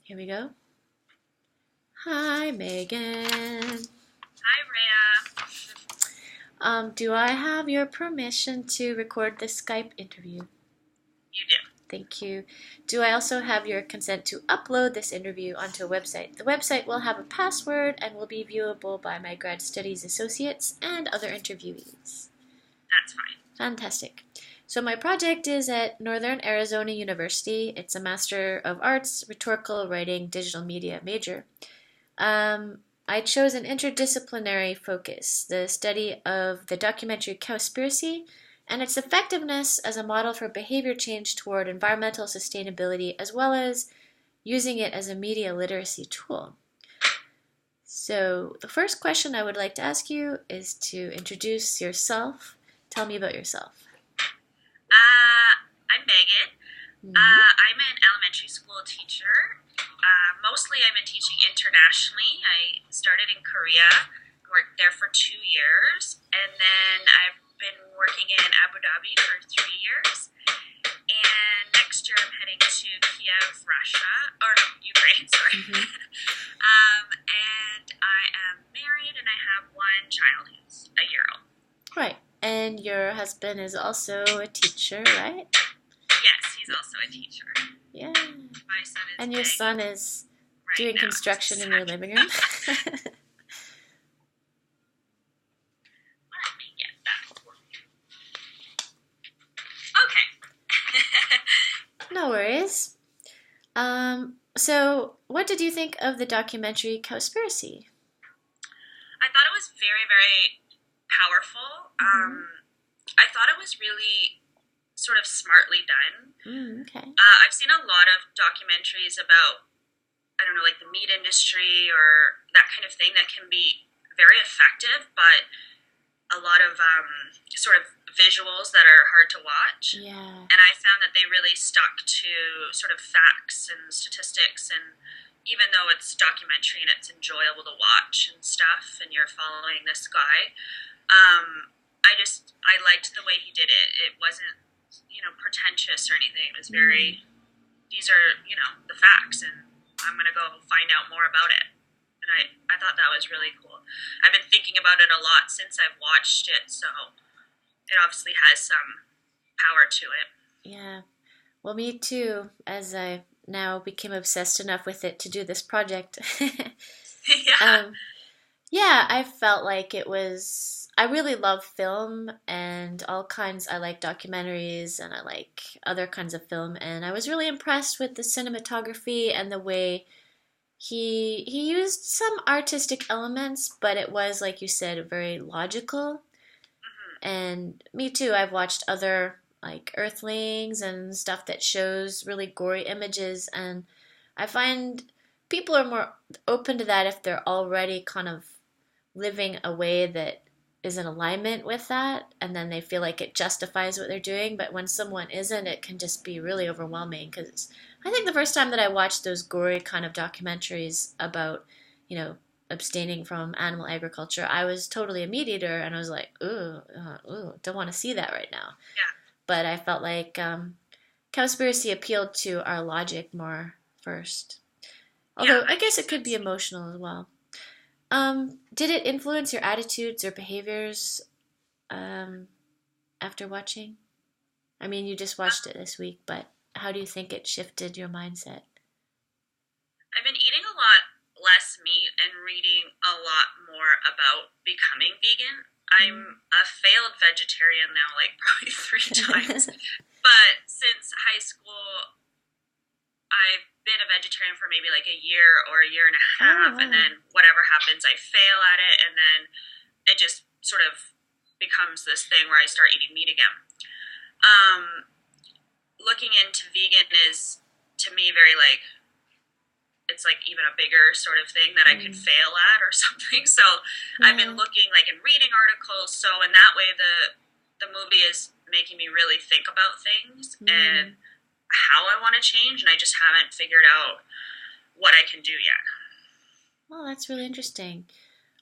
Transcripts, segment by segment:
Here we go. Hi, Megan. Hi, Rhea. Do I have your permission to record this Skype interview? You do. Thank you. Do I also have your consent to upload this interview onto a website? The website will have a password and will be viewable by my grad studies associates and other interviewees. That's fine. Fantastic. So my project is at Northern Arizona University. It's a Master of Arts, Rhetorical Writing, Digital Media major. I chose an interdisciplinary focus, the study of the documentary Cowspiracy and its effectiveness as a model for behavior change toward environmental sustainability, as well as using it as a media literacy tool. So the first question I would like to ask you is to introduce yourself. Tell me about yourself. I'm Meaghan. Mhm. I'm an elementary school teacher. Mostly I've been teaching internationally. I started in Korea, worked there for 2 years, and then I've been working in Abu Dhabi for 3 years. And next year I'm heading to Kiev, Russia, or Ukraine, sorry. Mhm. And I am married and I have one child who's a year old. Right. And your husband is also a teacher, right? Yes, he's also a teacher. Yeah. My son is And your big son is right doing now. construction in your living room? Let me get that for you. Okay. No worries. So what did you think of the documentary Cowspiracy? I thought it was very, very powerful. I thought it was really sort of smartly done. Okay. I've seen a lot of documentaries about, I don't know, like the meat industry or that kind of thing that can be very effective, but a lot of sort of visuals that are hard to watch. Yeah. And I found that they really stuck to sort of facts and statistics, and even though it's documentary and it's enjoyable to watch and stuff, and you're following this guy, I liked the way he did it. It wasn't, pretentious or anything. It was very, these are, the facts, and I'm going to go find out more about it. And I thought that was really cool. I've been thinking about it a lot since I've watched it, so it obviously has some power to it. Yeah. Well, me too, as I now became obsessed enough with it to do this project. Yeah. Yeah, I felt like it was. I really love film and all kinds. I like documentaries and I like other kinds of film, and I was really impressed with the cinematography and the way he used some artistic elements, but it was, like you said, very logical. And me too, I've watched other like Earthlings and stuff that shows really gory images, and I find people are more open to that if they're already kind of living a way that is in alignment with that, and then they feel like it justifies what they're doing. But when someone isn't, it can just be really overwhelming. Because I think the first time that I watched those gory kind of documentaries about, abstaining from animal agriculture, I was totally a meat eater, and I was like, ooh, don't want to see that right now. Yeah. But I felt like Cowspiracy appealed to our logic more first. Although I guess it could be emotional as well. Did it influence your attitudes or behaviors after watching? I mean, you just watched it this week, but how do you think it shifted your mindset? I've been eating a lot less meat and reading a lot more about becoming vegan. I'm a failed vegetarian now, like probably 3 times. But since high school, I've been a vegetarian for maybe like a year or a year and a half, wow. and then whatever happens, I fail at it, and then it just sort of becomes this thing where I start eating meat again. Looking into vegan is, to me, very like, it's like even a bigger sort of thing that I could fail at or something. So I've been looking like and reading articles. So in that way, the movie is making me really think about things and how I want to change, and I just haven't figured out what I can do yet. Well, that's really interesting.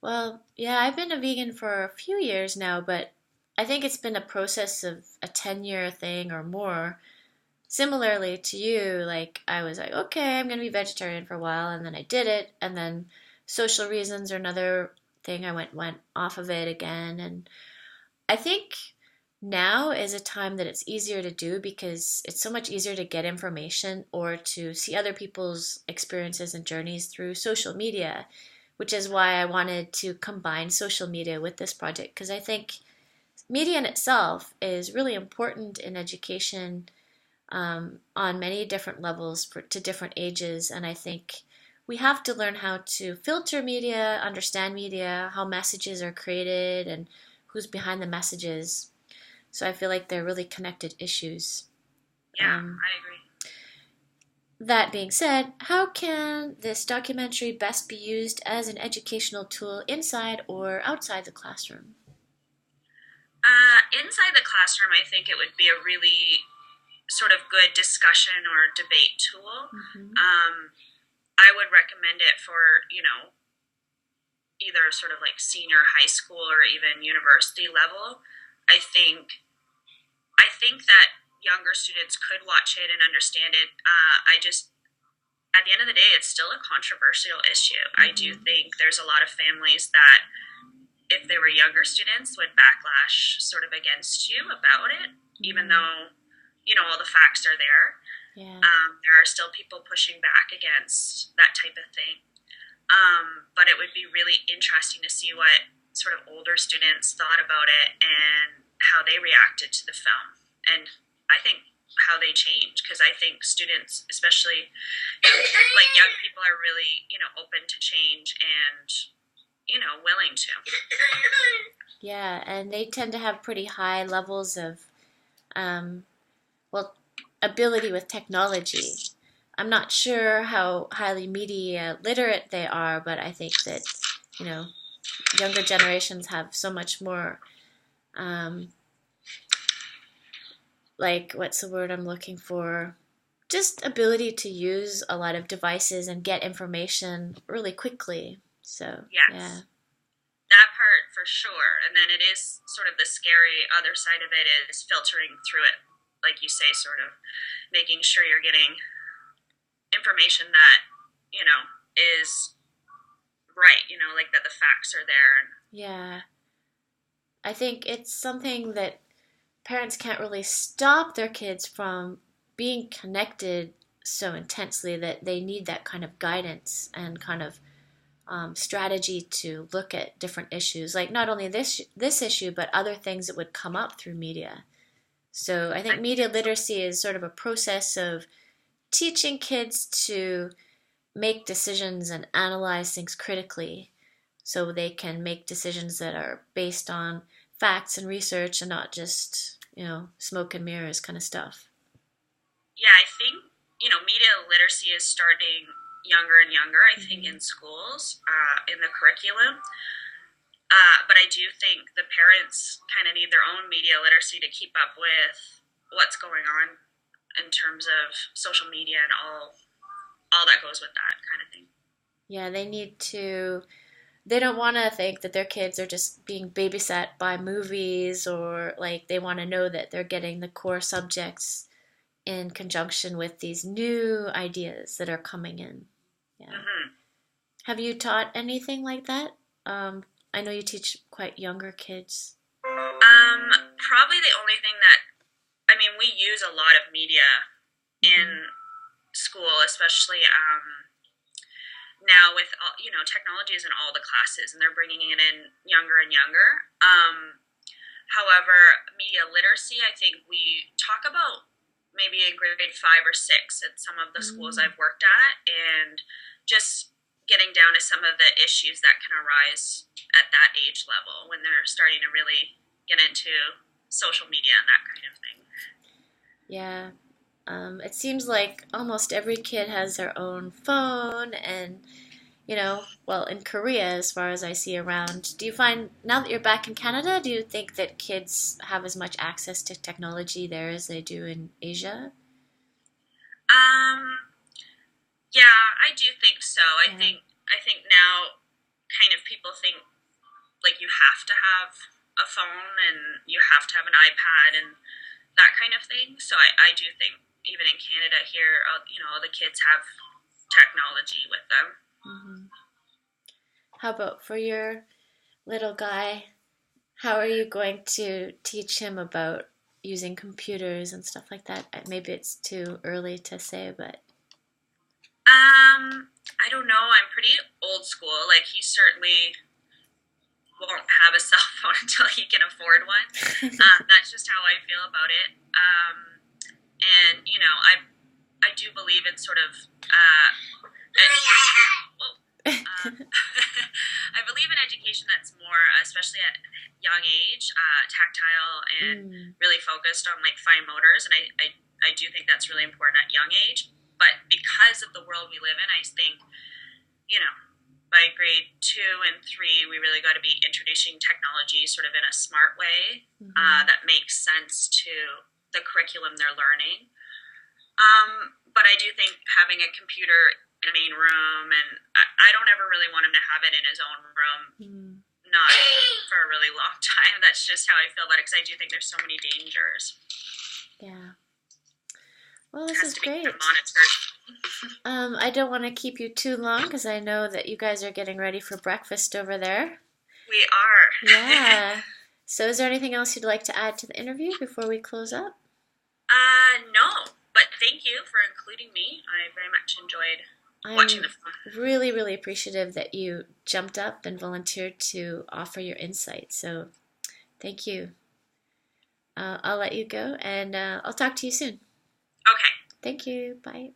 Well, yeah, I've been a vegan for a few years now, but I think it's been a process of a 10-year thing or more. similarly to you, like I was like, okay, I'm gonna be vegetarian for a while, and then I did it, and then social reasons are another thing. I went off of it again, and I think now is a time that it's easier to do because it's so much easier to get information or to see other people's experiences and journeys through social media, which is why I wanted to combine social media with this project because I think media in itself is really important in education on many different levels to different ages. And I think we have to learn how to filter media, understand media, how messages are created, and who's behind the messages. So I feel like they're really connected issues. Yeah, Um, I agree. that being said, how can this documentary best be used as an educational tool inside or outside the classroom? Inside the classroom, I think it would be a really sort of good discussion or debate tool. Mm-hmm. I would recommend it for, either sort of like senior high school or even university level. I think I think that younger students could watch it and understand it. I just at the end of the day, it's still a controversial issue. I do Mm-hmm. think there's a lot of families that, if they were younger students, would backlash sort of against you about it, even Mm-hmm. though, all the facts are there. Yeah. There are still people pushing back against that type of thing. But it would be really interesting to see what sort of older students thought about it and how they reacted to the film. And I think how they change, because I think students, especially like young people, are really, open to change and, willing to. Yeah, and they tend to have pretty high levels of, um, well, ability with technology. I'm not sure how highly media literate they are, but I think that, you know, younger generations have so much more, um, like, what's the word I'm looking for? Just ability to use a lot of devices and get information really quickly. So, yeah. Yes. That part for sure. And then it is sort of the scary other side of it is filtering through it, like you say, sort of making sure you're getting information that, is right, like that the facts are there. And Yeah. I think it's something that parents can't really stop their kids from being connected so intensely that they need that kind of guidance and kind of strategy to look at different issues, like not only this issue but other things that would come up through media. So I I think think media so. literacy is sort of a process of teaching kids to make decisions and analyze things critically so they can make decisions that are based on facts and research and not just, smoke and mirrors kind of stuff. Yeah, I think, media literacy is starting younger and younger, I think, Mm-hmm. in schools, in the curriculum. But I do think the parents kind of need their own media literacy to keep up with what's going on in terms of social media and all that goes with that kind of thing. Yeah, they don't want to think that their kids are just being babysat by movies or like they want to know that they're getting the core subjects in conjunction with these new ideas that are coming in. Yeah. Mm-hmm. Have you taught anything like that? I know you teach quite younger kids. Probably the only thing that, I mean, we use a lot of media Mm-hmm. in school, especially now with all, technology is in all the classes, and they're bringing it in younger and younger. However, media literacy, I think we talk about maybe in grade 5 or 6 at some of the schools Mm. I've worked at, and just getting down to some of the issues that can arise at that age level when they're starting to really get into social media and that kind of thing. Yeah. It seems like almost every kid has their own phone, and well, in Korea, as far as I see around, do you find now that you're back in Canada, do you think that kids have as much access to technology there as they do in Asia? Um, yeah, I do think so. Yeah. I think now kind of people think like you have to have a phone and you have to have an iPad and that kind of thing. So I do think even in Canada here, all the kids have technology with them. Hmm. How about for your little guy? How are you going to teach him about using computers and stuff like that? Maybe it's too early to say, but I don't know. I'm pretty old school. Like he certainly won't have a cell phone until he can afford one. That's just how I feel about it. And I do believe in sort of I believe in education that's more, especially at young age, tactile and mm, really focused on like fine motors, and I do think that's really important at young age. But because of the world we live in, I think you know by grade 2 and 3, we really got to be introducing technology sort of in a smart way hmm, that makes sense to the curriculum they're learning. But I do think having a computer in a main room, and I don't ever really want him to have it in his own room, mm, not for a really long time. That's just how I feel about it because I do think there's so many dangers. yeah. Well, It this has is to be kind of great. monitored. I don't want to keep you too long because I know that you guys are getting ready for breakfast over there. We are. Yeah. So, is there anything else you'd like to add to the interview before we close up? No, but thank you for including me. I very much enjoyed watching I'm the film. really, really appreciative that you jumped up and volunteered to offer your insight. So, thank you. I'll let you go and I'll talk to you soon. Okay. Thank you. Bye.